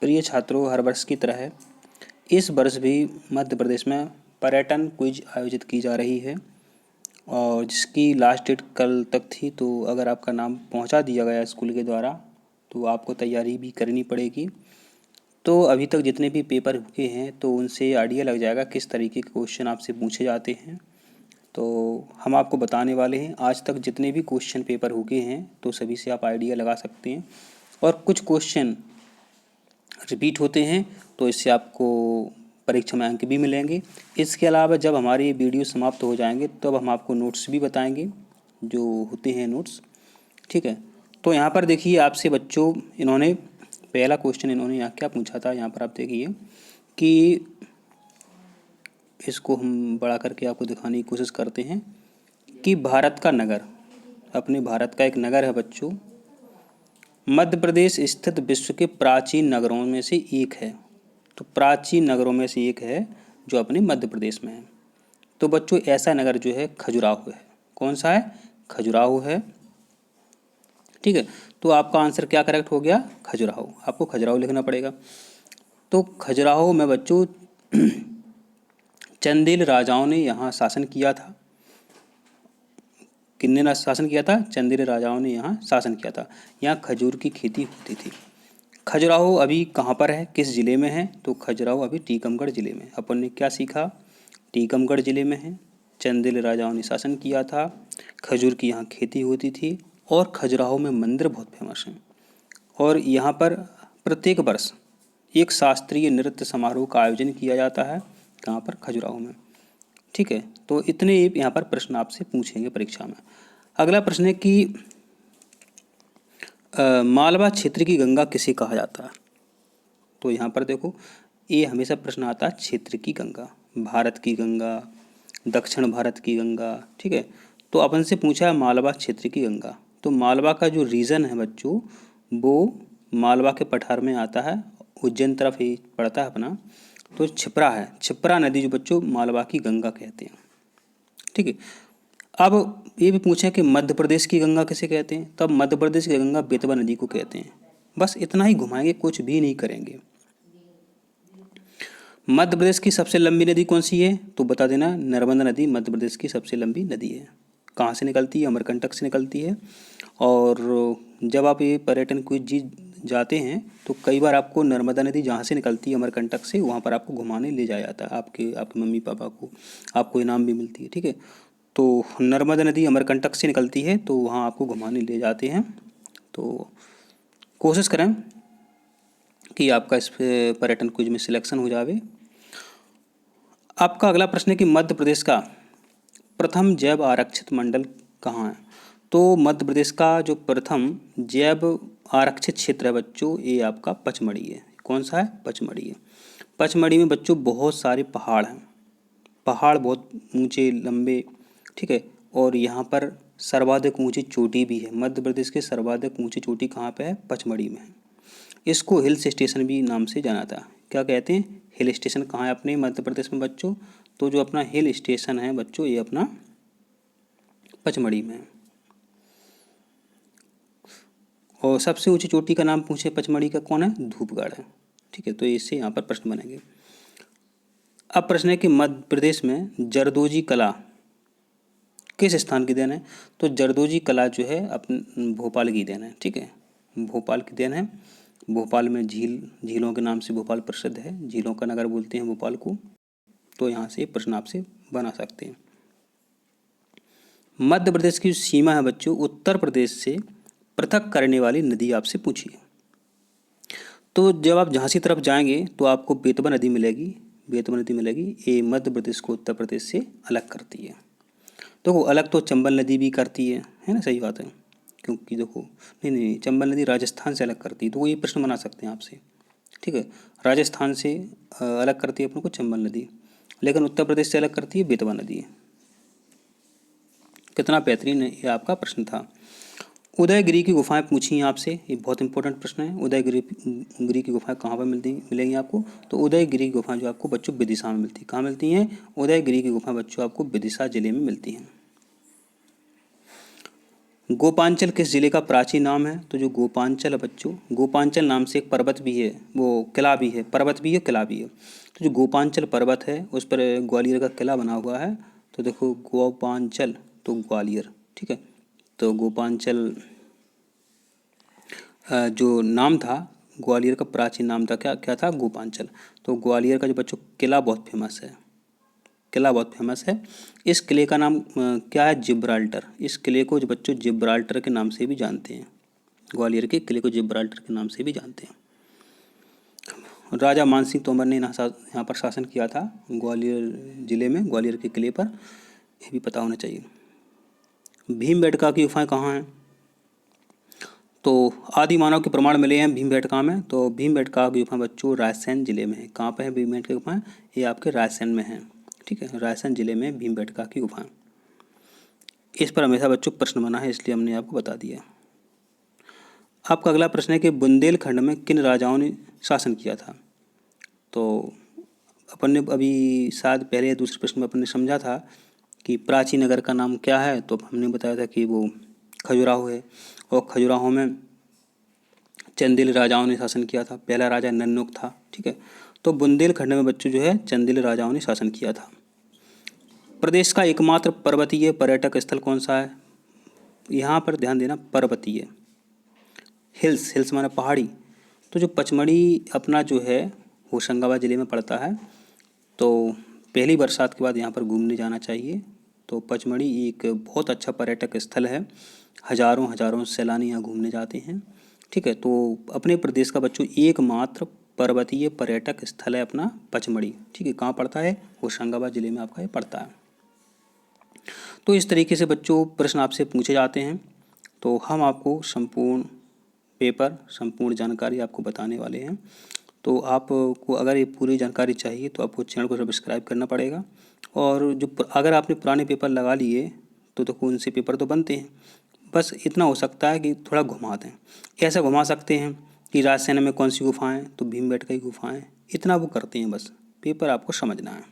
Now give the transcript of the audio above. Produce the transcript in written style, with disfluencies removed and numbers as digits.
प्रिय छात्रों, हर वर्ष की तरह इस वर्ष भी मध्य प्रदेश में पर्यटन क्विज आयोजित की जा रही है और जिसकी लास्ट डेट कल तक थी। तो अगर आपका नाम पहुंचा दिया गया स्कूल के द्वारा तो आपको तैयारी भी करनी पड़ेगी। तो अभी तक जितने भी पेपर हुए हैं तो उनसे आइडिया लग जाएगा किस तरीके के क्वेश्चन आपसे पूछे जाते हैं। तो हम आपको बताने वाले हैं आज तक जितने भी क्वेश्चन पेपर हुए हैं तो सभी से आप आइडिया लगा सकते हैं। और कुछ क्वेश्चन रिपीट होते हैं तो इससे आपको परीक्षा में अंक भी मिलेंगे। इसके अलावा जब हमारे वीडियो समाप्त हो जाएंगे तब हम आपको नोट्स भी बताएंगे जो होते हैं नोट्स। ठीक है, तो यहाँ पर देखिए आपसे बच्चों, इन्होंने पहला क्वेश्चन इन्होंने यहाँ क्या पूछा था। यहाँ पर आप देखिए कि इसको हम बड़ा करके आपको दिखाने की कोशिश करते हैं कि भारत का नगर, अपने भारत का एक नगर है बच्चों, मध्य प्रदेश स्थित विश्व के प्राचीन नगरों में से एक है। तो प्राचीन नगरों में से एक है जो अपने मध्य प्रदेश में है। तो बच्चों ऐसा नगर जो है खजुराहो है। कौन सा है? खजुराहो है। ठीक है, तो आपका आंसर क्या करेक्ट हो गया? खजुराहो। आपको खजुराहो लिखना पड़ेगा। तो खजुराहो में बच्चों चंदेल राजाओं ने यहाँ शासन किया था। किन्ने ने शासन किया था? चंदेल राजाओं ने यहाँ शासन किया था। यहाँ खजूर की खेती होती थी। खजुराहो अभी कहाँ पर है, किस ज़िले में है? तो खजुराहो अभी टीकमगढ़ ज़िले में। अपन ने क्या सीखा? टीकमगढ़ ज़िले में है, चंदेल राजाओं ने शासन किया था, खजूर की यहाँ खेती होती थी और खजुराहो में मंदिर बहुत फेमस हैं। और यहाँ पर प्रत्येक वर्ष एक शास्त्रीय नृत्य समारोह का आयोजन किया जाता है। कहाँ पर? खजुराहो में। ठीक है, तो इतने यहाँ पर प्रश्न आपसे पूछेंगे परीक्षा में। अगला प्रश्न है कि मालवा क्षेत्र की गंगा किसे कहा जाता है? तो यहाँ पर देखो, ये हमेशा प्रश्न आता है क्षेत्र की गंगा, भारत की गंगा, दक्षिण भारत की गंगा। ठीक है, तो अपन से पूछा है मालवा क्षेत्र की गंगा। तो मालवा का जो रीजन है बच्चों वो मालवा के पठार में आता है, उज्जैन तरफ ही पड़ता है अपना। तो छिप्रा है, छिप्रा नदी जो बच्चों मालवा की गंगा कहते हैं। ठीक है, अब ये भी पूछें कि मध्य प्रदेश की गंगा किसे कहते हैं? तब मध्य प्रदेश की गंगा बेतवा नदी को कहते हैं। बस इतना ही घुमाएंगे, कुछ भी नहीं करेंगे। मध्य प्रदेश की सबसे लंबी नदी कौन सी है? तो बता देना, नर्मदा नदी मध्य प्रदेश की सबसे लंबी नदी है। कहाँ से निकलती है? अमरकंटक से निकलती है। और जब आप ये पर्यटन क्विज जाते हैं तो कई बार आपको नर्मदा नदी जहाँ से निकलती है अमरकंटक से, वहाँ पर आपको घुमाने ले जाया जाता है। आपके मम्मी पापा को आपको इनाम भी मिलती है। ठीक है, तो नर्मदा नदी अमरकंटक से निकलती है तो वहाँ आपको घुमाने ले जाते हैं। तो कोशिश करें कि आपका इस पर्यटन क्विज में सिलेक्शन हो जावे। आपका अगला प्रश्न है कि मध्य प्रदेश का प्रथम जैव आरक्षित मंडल कहाँ है? तो मध्य प्रदेश का जो प्रथम जैव आरक्षित क्षेत्र है बच्चों, ये आपका पचमढ़ी है। कौन सा है? पचमढ़ी है। पचमढ़ी में बच्चों बहुत सारे पहाड़ हैं, पहाड़ बहुत ऊंचे लंबे। ठीक है, और यहाँ पर सर्वाधिक ऊंची चोटी भी है। मध्य प्रदेश के सर्वाधिक ऊंची चोटी कहाँ पे है? पचमढ़ी में है। इसको हिल्स स्टेशन भी नाम से जाना था। क्या कहते हैं? Hill station. कहाँ है अपने मध्य प्रदेश में बच्चों? तो जो अपना हिल स्टेशन है बच्चों ये अपना पचमढ़ी में है। और सबसे ऊंची चोटी का नाम पूछे पचमढ़ी का, कौन है? धूपगढ़ है। ठीक है, तो इससे यहाँ पर प्रश्न बनेंगे। अब प्रश्न है कि मध्य प्रदेश में जरदोजी कला किस स्थान की देन है? तो जरदोजी कला जो है अपने भोपाल की देन है। ठीक है, भोपाल की देन है। भोपाल में झीलों के नाम से भोपाल प्रसिद्ध है, झीलों का नगर बोलते हैं भोपाल को। तो यहाँ से प्रश्न आपसे बना सकते हैं। मध्य प्रदेश की सीमा है बच्चों उत्तर प्रदेश से पृथक करने वाली नदी आपसे पूछी है। तो जब आप झांसी तरफ जाएंगे तो आपको बेतवा नदी मिलेगी। बेतवा नदी मिलेगी, ये मध्य प्रदेश को उत्तर प्रदेश से अलग करती है। देखो अलग तो चंबल नदी भी करती है ना? सही बात है, क्योंकि देखो नहीं, चंबल नदी राजस्थान से अलग करती है। तो वो ये प्रश्न बना सकते हैं आपसे। ठीक है, राजस्थान से अलग करती है अपने को चंबल नदी, लेकिन उत्तर प्रदेश से अलग करती है बेतवा नदी। कितना बेहतरीन है, ये आपका प्रश्न था। उदयगिरी की गुफाएं पूछी हैं आपसे, ये बहुत इंपॉर्टेंट प्रश्न है। उदयगिरी की गुफाएं कहाँ पर मिलेंगी आपको? तो उदयगिरी की गुफाएं जो आपको बच्चों विदिशा में मिलती है। कहाँ मिलती हैं? उदयगिरी की गुफाएं बच्चों आपको विदिशा जिले में मिलती हैं। गोपांचल किस जिले का प्राचीन नाम है? तो जो गोपांचल है बच्चों, गोपांचल नाम से एक पर्वत भी है, वो किला भी है, पर्वत भी है किला भी है। तो जो गोपांचल पर्वत है उस पर ग्वालियर का किला बना हुआ है। तो देखो गोपांचल तो ग्वालियर, ठीक है। तो गोपांचल जो नाम था, ग्वालियर का प्राचीन नाम था, क्या क्या था? गोपांचल। तो ग्वालियर का जो बच्चों किला बहुत फेमस है, किला बहुत फेमस है। इस किले का नाम क्या है? जिब्राल्टर। इस किले को जो बच्चों जिब्राल्टर के नाम से भी जानते हैं, ग्वालियर के किले को जिब्राल्टर के नाम से भी जानते हैं। राजा मानसिंह तोमर ने यहाँ पर शासन किया था, ग्वालियर जिले में, ग्वालियर के किले पर, ये भी पता होना चाहिए। भीमबेटका की गुफाएं कहाँ हैं? तो आदि मानव के प्रमाण मिले हैं भीमबेटका में। तो भीमबेटका की गुफा बच्चों रायसेन जिले में है। कहाँ पे है भीमबेटका की गुफाएं? ये आपके रायसेन में है, ठीक है। रायसेन जिले में भीमबेटका की गुफाएं। इस पर हमेशा बच्चों प्रश्न बना है, इसलिए हमने आपको बता दिया। आपका अगला प्रश्न है कि बुंदेलखंड में किन राजाओं ने शासन किया था? तो अपन ने अभी शायद पहले या दूसरे प्रश्न में अपन ने समझा था कि प्राचीन नगर का नाम क्या है। तो हमने बताया था कि वो खजुराहो है, और खजुराहो में चंदेल राजाओं ने शासन किया था। पहला राजा नन्नुक था, ठीक है। तो बुंदेलखंड में बच्चों जो है चंदेल राजाओं ने शासन किया था। प्रदेश का एकमात्र पर्वतीय पर्यटक स्थल कौन सा है? यहाँ पर ध्यान देना, पर्वतीय, हिल्स, हिल्स माना पहाड़ी। तो जो पचमढ़ी अपना जो है होशंगाबाद ज़िले में पड़ता है। तो पहली बरसात के बाद यहाँ पर घूमने जाना चाहिए। तो पचमढ़ी एक बहुत अच्छा पर्यटक स्थल है, हजारों हजारों सैलानी यहाँ घूमने जाते हैं, ठीक है। तो अपने प्रदेश का बच्चों एकमात्र पर्वतीय पर्यटक स्थल है अपना पचमढ़ी, ठीक है। कहाँ पड़ता है? होशंगाबाद ज़िले में आपका ये पड़ता है। तो इस तरीके से बच्चों प्रश्न आपसे पूछे जाते हैं। तो हम आपको संपूर्ण पेपर, संपूर्ण जानकारी आपको बताने वाले हैं। तो आपको अगर ये पूरी जानकारी चाहिए तो आपको चैनल को सब्सक्राइब करना पड़ेगा। और जो अगर आपने पुराने पेपर लगा लिए तो देखो उनसे पेपर तो बनते हैं, बस इतना हो सकता है कि थोड़ा घुमा दें। ऐसा घुमा सकते हैं कि राजसेना में कौन सी गुफाएं, तो भीमबेटका की गुफाएं, इतना वो करते हैं, बस पेपर आपको समझना है।